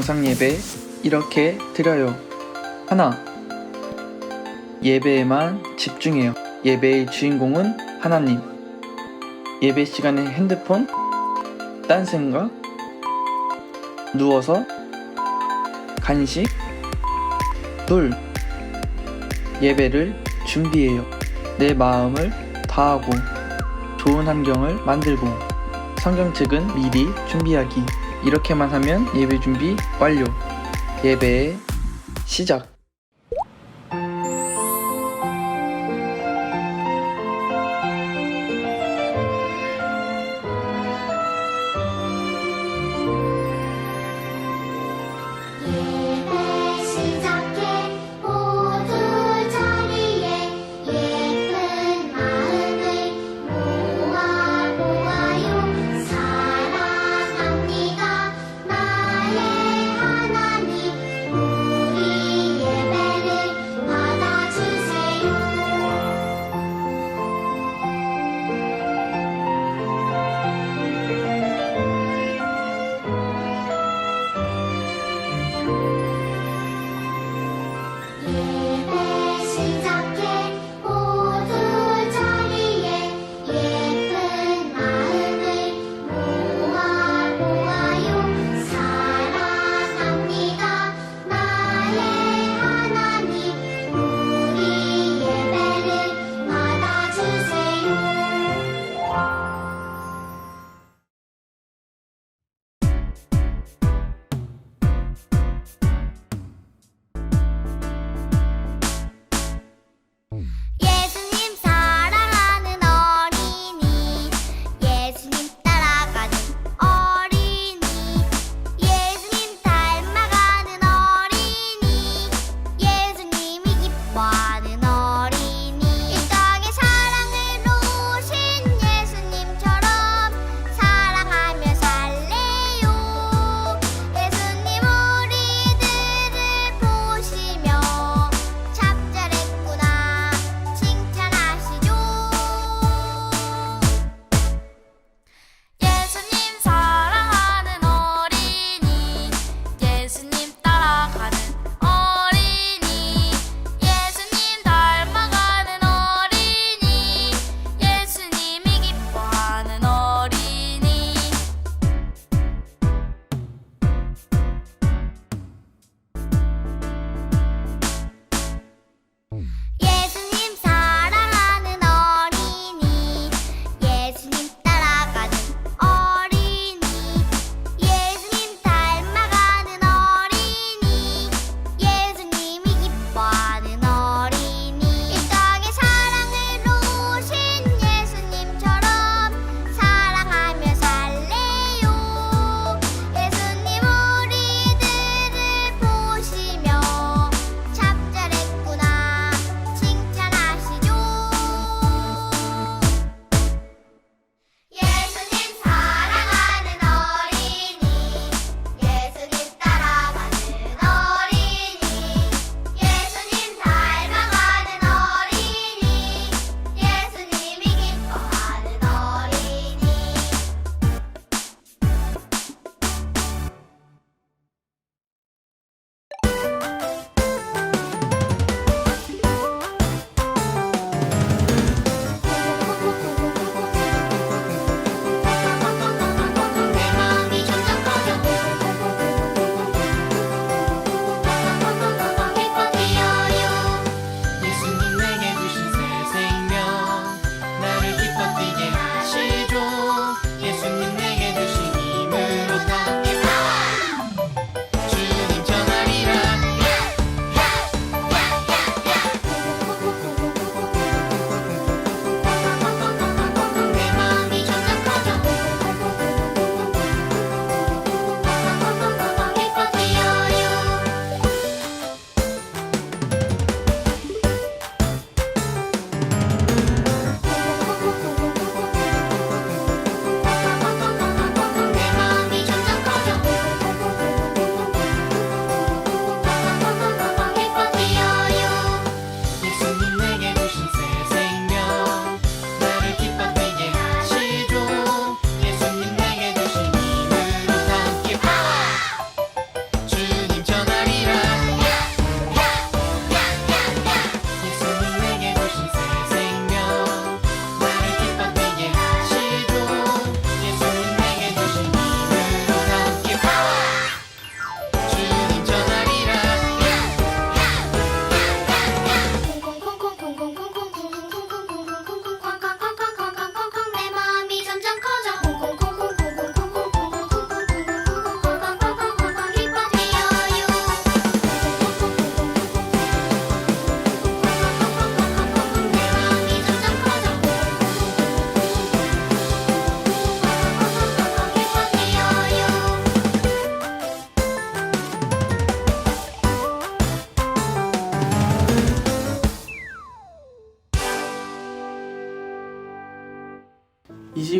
영상 예배 이렇게 드려요. 하나, 예배에만 집중해요. 예배의 주인공은 하나님. 예배 시간에 핸드폰, 딴 생각, 누워서 간식. 둘, 예배를 준비해요. 내 마음을 다하고 좋은 환경을 만들고 성경책은 미리 준비하기. 이렇게만 하면 예배 준비 완료. 예배의 시작. 예배 시작해 모두 자리에 예쁜 마음을 모아 보아요. 사랑합니다 나의 하나님. 우리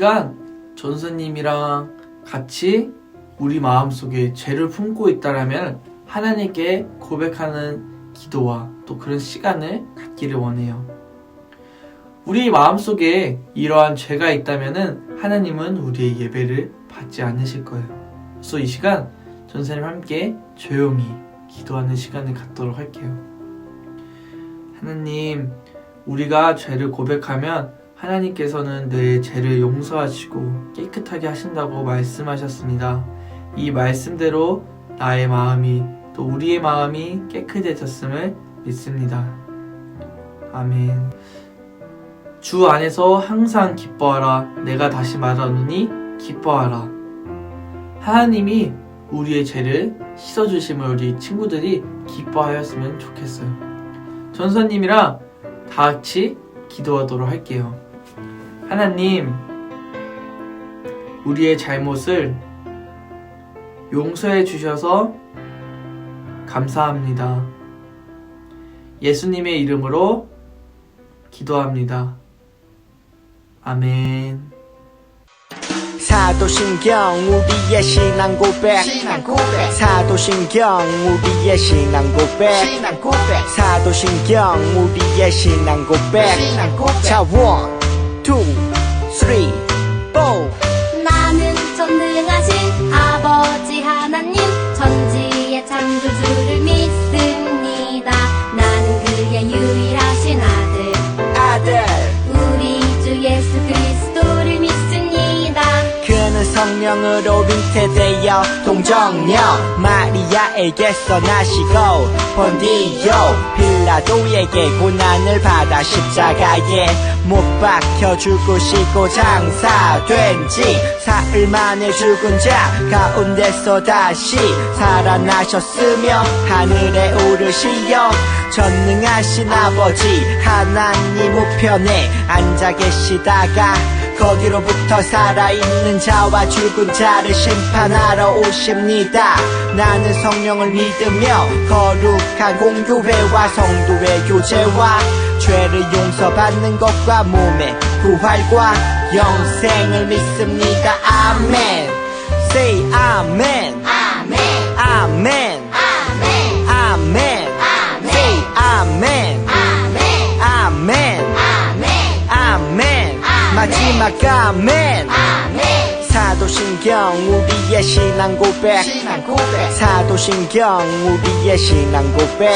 시간 전사님이랑 같이 우리 마음속에 죄를 품고 있다라면 하나님께 고백하는 기도와 또 그런 시간을 갖기를 원해요. 우리 마음속에 이러한 죄가 있다면은 하나님은 우리의 예배를 받지 않으실 거예요. 그래서 이 시간 전사님 함께 조용히 기도하는 시간을 갖도록 할게요. 하나님, 우리가 죄를 고백하면 하나님께서는 내 죄를 용서하시고 깨끗하게 하신다고 말씀하셨습니다. 이 말씀대로 나의 마음이 또 우리의 마음이 깨끗해졌음을 믿습니다. 아멘. 주 안에서 항상 기뻐하라. 내가 다시 말하노니 기뻐하라. 하나님이 우리의 죄를 씻어주심을 우리 친구들이 기뻐하였으면 좋겠어요. 전사님이랑 다 같이 기도하도록 할게요. 하나님, 우리의 잘못을 용서해 주셔서 감사합니다. 예수님의 이름으로 기도합니다. 아멘. 사도신경 우리의 신앙 고백 사도신경 우리의 신앙 고백 사도신경 우리의 신앙 고백 자 1, 2, 3, 4 나는 전능하신 아버지 하나님 천지의 창조주를 믿습니다. 나는 그의 유일하신 아들 우리 주 예수 그리스도를 믿습니다. 그는 성령으로 잉태되어 동정녀 마리아에게서 나시고 본디오 빌라도에게 고난을 받아 십자가에 못 박혀 죽으시고 장사된 지 사흘 만에 죽은 자 가운데서 다시 살아나셨으며 하늘에 오르시어 전능하신 아버지 하나님 우편에 앉아 계시다가 거기로부터 살아있는 자와 죽은 자를 심판하러 오십니다. 나는 성령을 믿으며 거룩한 공교회와 성도의 교제와 죄를 용서받는 것과 몸의 부활과 영생을 믿습니다. 아멘. Say 아멘. 아멘 아멘. 아멘 아멘. Say 아멘. 아멘 아멘. 아멘 아멘. 마지막 아멘. 아멘 사도신경 우리의 신앙 고백 사도신경 우리의 신앙 고백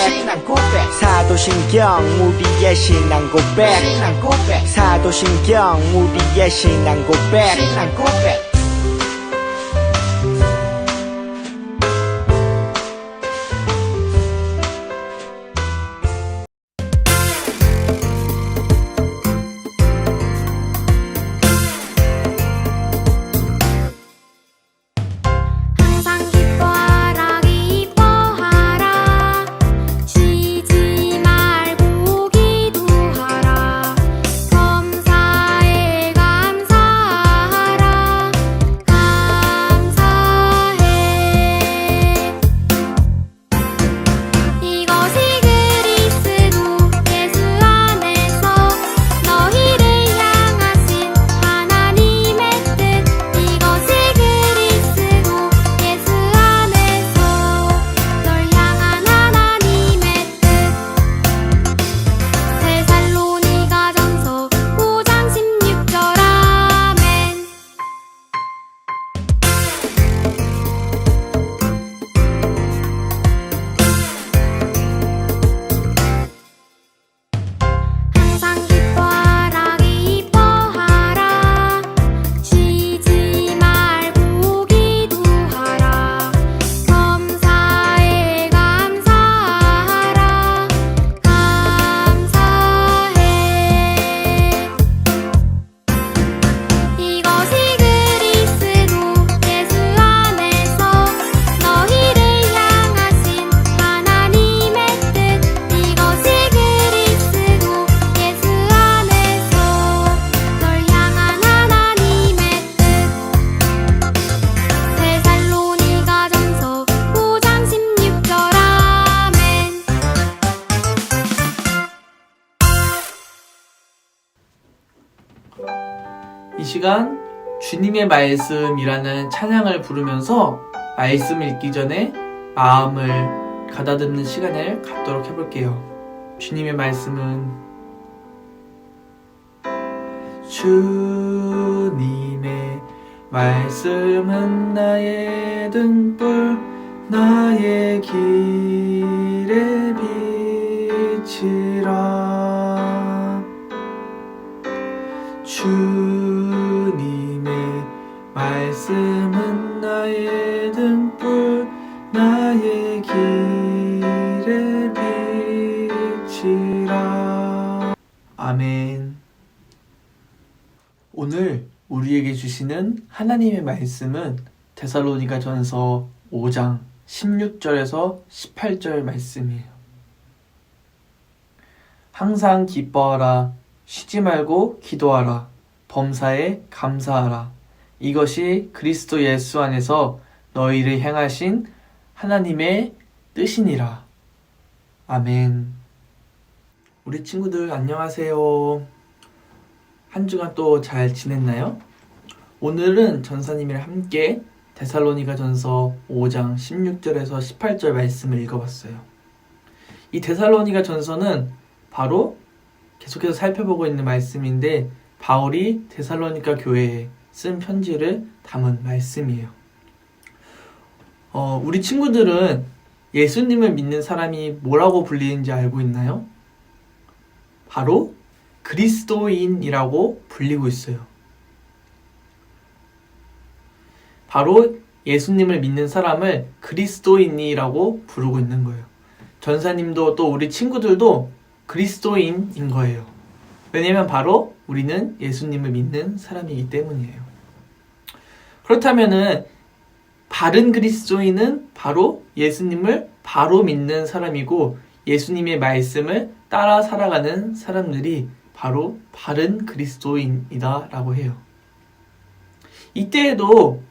사도신경 우리의 신앙 고백 사도신경 우리의 신앙 고백 항상 기뻐하라 기뻐하라 쉬지 말고 기도하라 범사에 감사하라 감사해 이것이 그리스도 예수 안에서 너희를 향하신 하나님의 뜻 이것이 그리스도 예수 안에서 널 향한 하나님의 뜻 데살로니가전서 5장 16절 아멘 항상 기뻐하라 기뻐하라 쉬지 말고 기도하라 범사에 감사하라 감사해 이것이 그리스도 예수 안에서 너희를 향하신 하나님의 뜻 이것이 그리스도 예수 안에서 널 향한 하나님의 뜻 데살로니가전서 5장 16절 아멘 이 시간 주님의 말씀이라는 찬양을 부르면서 말씀 읽기 전에 마음을 가다듬는 시간을 갖도록 해볼게요. 주님의 말씀은 주님의 말씀은 나의 등불 나의 길의 빛이라. 주님의 말씀은 나의 등불 나의 길의 빛이라. 아멘. 오늘 우리에게 주시는 하나님의 말씀은 데살로니가전서 5장 16절에서 18절 말씀이에요. 항상 기뻐하라, 쉬지 말고 기도하라, 범사에 감사하라. 이것이 그리스도 예수 안에서 너희를 향하신 하나님의 뜻이니라. 아멘. 우리 친구들 안녕하세요. 한 주간 또 잘 지냈나요? 오늘은 전사님이랑 함께 데살로니가전서 5장 16절에서 18절 말씀을 읽어봤어요. 이 데살로니가전서는 바로 계속해서 살펴보고 있는 말씀인데 바울이 데살로니가 교회에 쓴 편지를 담은 말씀이에요. 우리 친구들은 예수님을 믿는 사람이 뭐라고 불리는지 알고 있나요? 바로 그리스도인이라고 불리고 있어요. 바로 예수님을 믿는 사람을 그리스도인이라고 부르고 있는 거예요. 전사님도 또 우리 친구들도 그리스도인인 거예요. 왜냐면 바로 우리는 예수님을 믿는 사람이기 때문이에요. 그렇다면은 바른 그리스도인은 바로 예수님을 바로 믿는 사람이고 예수님의 말씀을 따라 살아가는 사람들이 바로 바른 그리스도인이다라고 해요. 이때에도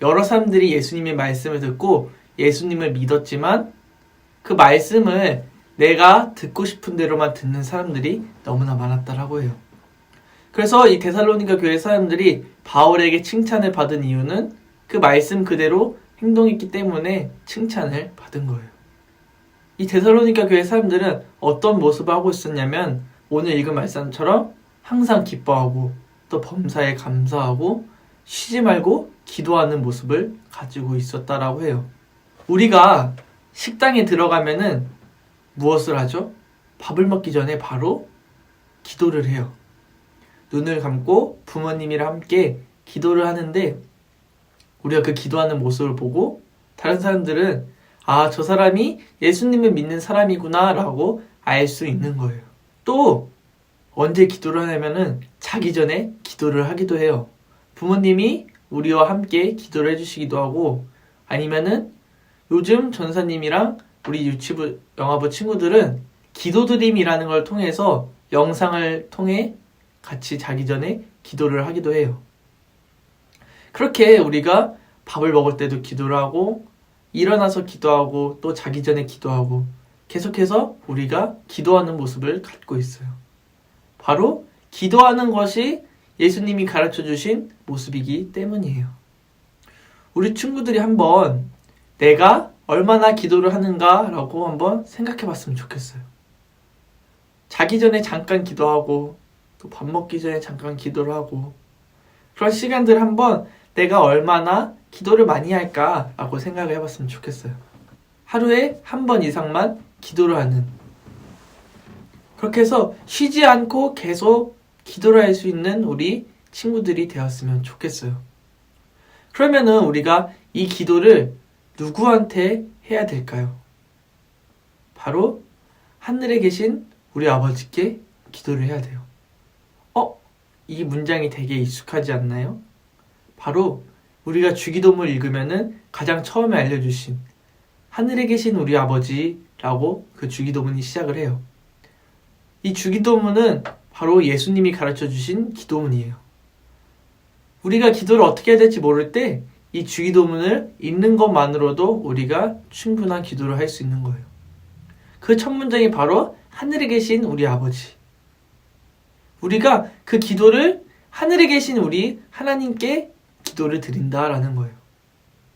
여러 사람들이 예수님의 말씀을 듣고 예수님을 믿었지만 그 말씀을 내가 듣고 싶은 대로만 듣는 사람들이 너무나 많았다라고 해요. 그래서 이 데살로니가 교회 사람들이 바울에게 칭찬을 받은 이유는 그 말씀 그대로 행동했기 때문에 칭찬을 받은 거예요. 이 데살로니가 교회 사람들은 어떤 모습을 하고 있었냐면 오늘 읽은 말씀처럼 항상 기뻐하고 또 범사에 감사하고 쉬지 말고 기도하는 모습을 가지고 있었다라고 해요. 우리가 식당에 들어가면은 무엇을 하죠? 밥을 먹기 전에 바로 기도를 해요. 눈을 감고 부모님이랑 함께 기도를 하는데 우리가 그 기도하는 모습을 보고 다른 사람들은 아, 저 사람이 예수님을 믿는 사람이구나 라고 알 수 있는 거예요. 또 언제 기도를 하냐면은 자기 전에 기도를 하기도 해요. 부모님이 우리와 함께 기도를 해주시기도 하고 아니면은 요즘 전사님이랑 우리 유치부 영화부 친구들은 기도드림이라는 걸 통해서 영상을 통해 같이 자기 전에 기도를 하기도 해요. 그렇게 우리가 밥을 먹을 때도 기도를 하고 일어나서 기도하고 또 자기 전에 기도하고 계속해서 우리가 기도하는 모습을 갖고 있어요. 바로 기도하는 것이 예수님이 가르쳐 주신 모습이기 때문이에요. 우리 친구들이 한번 내가 얼마나 기도를 하는가라고 한번 생각해 봤으면 좋겠어요. 자기 전에 잠깐 기도하고 또 밥 먹기 전에 잠깐 기도를 하고 그런 시간들 한번 내가 얼마나 기도를 많이 할까라고 생각을 해봤으면 좋겠어요. 하루에 한 번 이상만 기도를 하는 그렇게 해서 쉬지 않고 계속 기도를 할 수 있는 우리 친구들이 되었으면 좋겠어요. 그러면은 우리가 이 기도를 누구한테 해야 될까요? 바로 하늘에 계신 우리 아버지께 기도를 해야 돼요. 이 문장이 되게 익숙하지 않나요? 바로 우리가 주기도문을 읽으면은 가장 처음에 알려주신 하늘에 계신 우리 아버지라고 그 주기도문이 시작을 해요. 이 주기도문은 바로 예수님이 가르쳐 주신 기도문이에요. 우리가 기도를 어떻게 해야 될지 모를 때 이 주기도문을 읽는 것만으로도 우리가 충분한 기도를 할 수 있는 거예요. 그 첫 문장이 바로 하늘에 계신 우리 아버지. 우리가 그 기도를 하늘에 계신 우리 하나님께 기도를 드린다라는 거예요.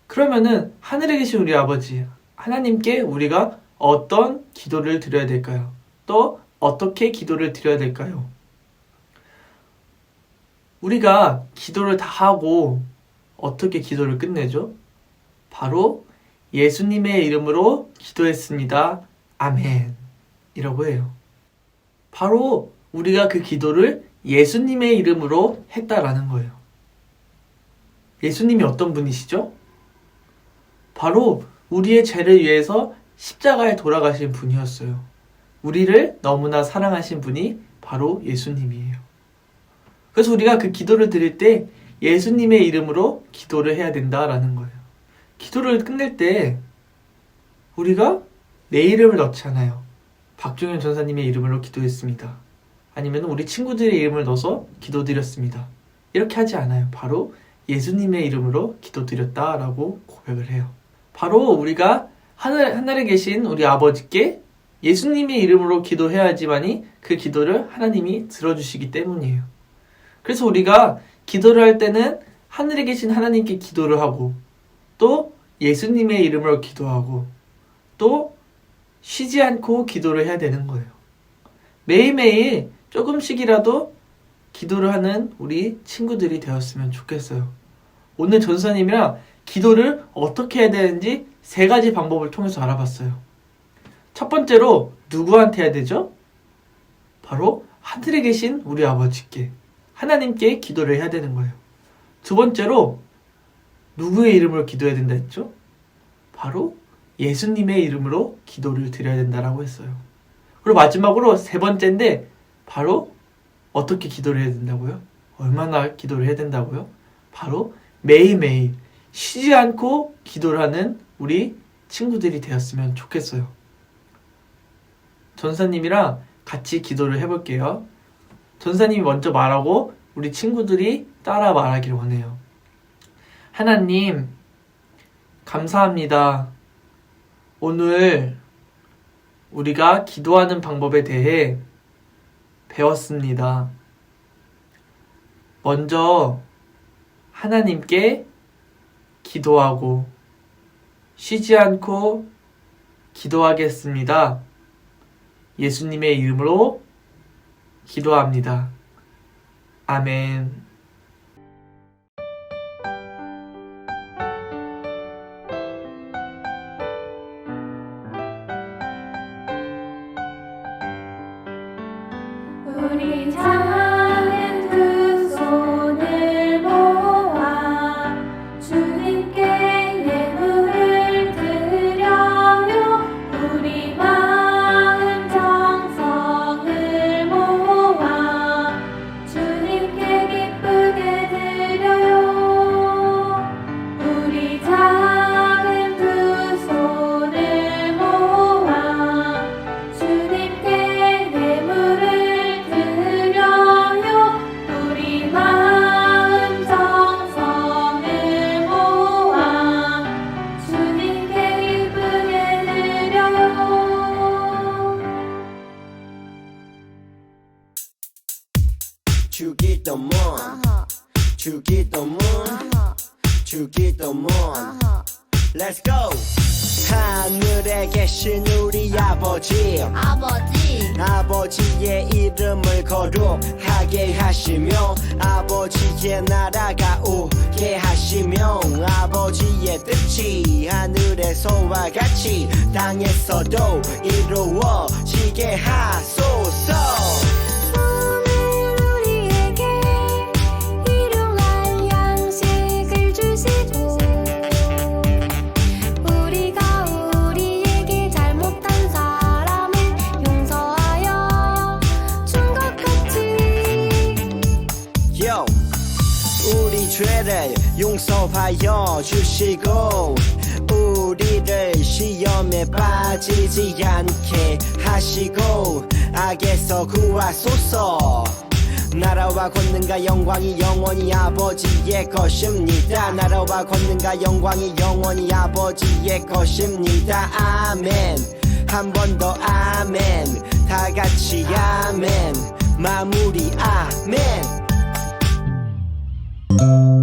그러면은 하늘에 계신 우리 아버지 하나님께 우리가 어떤 기도를 드려야 될까요? 또 어떻게 기도를 드려야 될까요? 우리가 기도를 다 하고 어떻게 기도를 끝내죠? 바로 예수님의 이름으로 기도했습니다. 아멘 이라고 해요. 바로 우리가 그 기도를 예수님의 이름으로 했다라는 거예요. 예수님이 어떤 분이시죠? 바로 우리의 죄를 위해서 십자가에 돌아가신 분이었어요. 우리를 너무나 사랑하신 분이 바로 예수님이에요. 그래서 우리가 그 기도를 드릴 때 예수님의 이름으로 기도를 해야 된다라는 거예요. 기도를 끝낼 때 우리가 내 이름을 넣잖아요. 박종현 전사님의 이름으로 기도했습니다. 아니면 우리 친구들의 이름을 넣어서 기도드렸습니다. 이렇게 하지 않아요. 바로 예수님의 이름으로 기도드렸다라고 고백을 해요. 바로 우리가 하늘에 계신 우리 아버지께 예수님의 이름으로 기도해야지만이 그 기도를 하나님이 들어주시기 때문이에요. 그래서 우리가 기도를 할 때는 하늘에 계신 하나님께 기도를 하고 또 예수님의 이름으로 기도하고 또 쉬지 않고 기도를 해야 되는 거예요. 매일매일 조금씩이라도 기도를 하는 우리 친구들이 되었으면 좋겠어요. 오늘 전사님이랑 기도를 어떻게 해야 되는지 3가지 방법을 통해서 알아봤어요. 첫 번째로 누구한테 해야 되죠? 바로 하늘에 계신 우리 아버지께 하나님께 기도를 해야 되는 거예요. 두 번째로 누구의 이름으로 기도해야 된다 했죠? 바로 예수님의 이름으로 기도를 드려야 된다라고 했어요. 그리고 마지막으로 3번째인데 바로 어떻게 기도를 해야 된다고요? 얼마나 기도를 해야 된다고요? 바로 매일매일 쉬지 않고 기도를 하는 우리 친구들이 되었으면 좋겠어요. 전사님이랑 같이 기도를 해볼게요. 전사님이 먼저 말하고 우리 친구들이 따라 말하기를 원해요. 하나님, 감사합니다. 오늘 우리가 기도하는 방법에 대해 배웠습니다. 먼저 하나님께 기도하고 쉬지 않고 기도하겠습니다. 예수님의 이름으로 기도합니다. 아멘. 우리 작은 두 손을 모아 주님께 예물을 드려요. 우리 마음 정성을 모아 주님께 기쁘게 드려요. 우리 작은 두 손을 모아 주님께 예물을 드려요. 우리 마음 정성을 모아 주님께 기쁘게 드려요. 주기도문 주기도문 주기도문 Let's go. 하늘에 계신 우리 아버지 아버지의 이름을 거룩하게 하시며 아버지의 나라가 오게 하시며 아버지의 뜻이 하늘에서와 같이 땅에서도 이루어지게 하소서. 오늘 우리에게 일용할 양식을 주시고 우리가 우리에게 잘못한 사람을 용서하여 준 것 같이 Yo, 우리 죄를 용서하여 주시고 우리를 시험에 빠지지 않게 하시고 악에서 구하소서. 나라와 권능과 영광이 영원히 아버지의 것입니다. 나라와 권능과 영광이 영원히 아버지의 것입니다. 아멘. 한 번 더 아멘. 다 같이 아멘. 마무리 아멘. 오